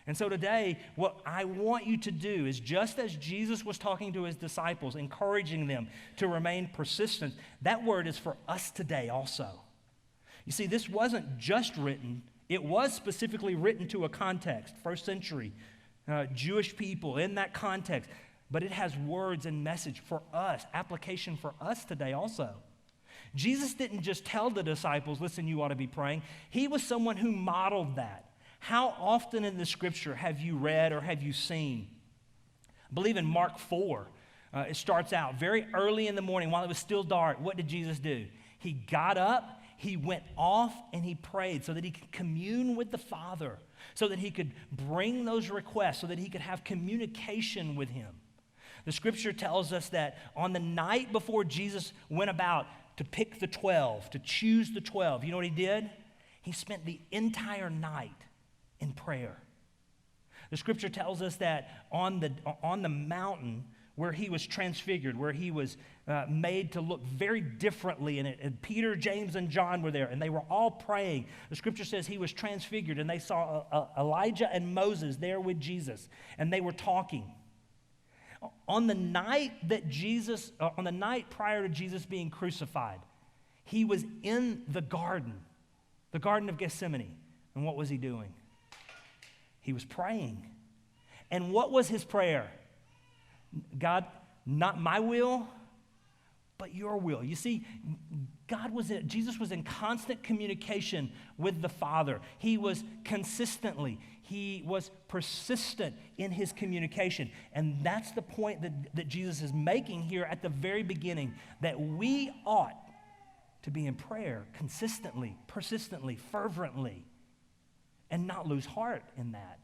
And so today, what I want you to do is, just as Jesus was talking to his disciples, encouraging them to remain persistent, that word is for us today also. You see, this wasn't just written, it was specifically written to a context, first century Jewish people in that context, but it has words and message for us, application for us today also. Jesus didn't just tell the disciples, listen, you ought to be praying. He was someone who modeled that. How often in the scripture have you read or have you seen? I believe in Mark 4, it starts out very early in the morning while it was still dark. What did Jesus do? He got up, he went off, and he prayed so that he could commune with the Father, so that he could bring those requests, so that he could have communication with him. The scripture tells us that on the night before Jesus went about to pick the 12, to choose the 12, you know what he did? He spent the entire night in prayer. The scripture tells us that on the mountain where he was transfigured, where he was made to look very differently in it, and Peter, James, and John were there, and they were all praying. The scripture says he was transfigured, and they saw Elijah and Moses there with Jesus, and they were talking. On the night prior to Jesus being crucified, he was in the Garden of Gethsemane. And what was he doing? He was praying. And what was his prayer? God, not my will, but your will. You see, Jesus was in constant communication with the Father. He was persistent in his communication. And that's the point that Jesus is making here at the very beginning, that we ought to be in prayer consistently, persistently, fervently, and not lose heart in that.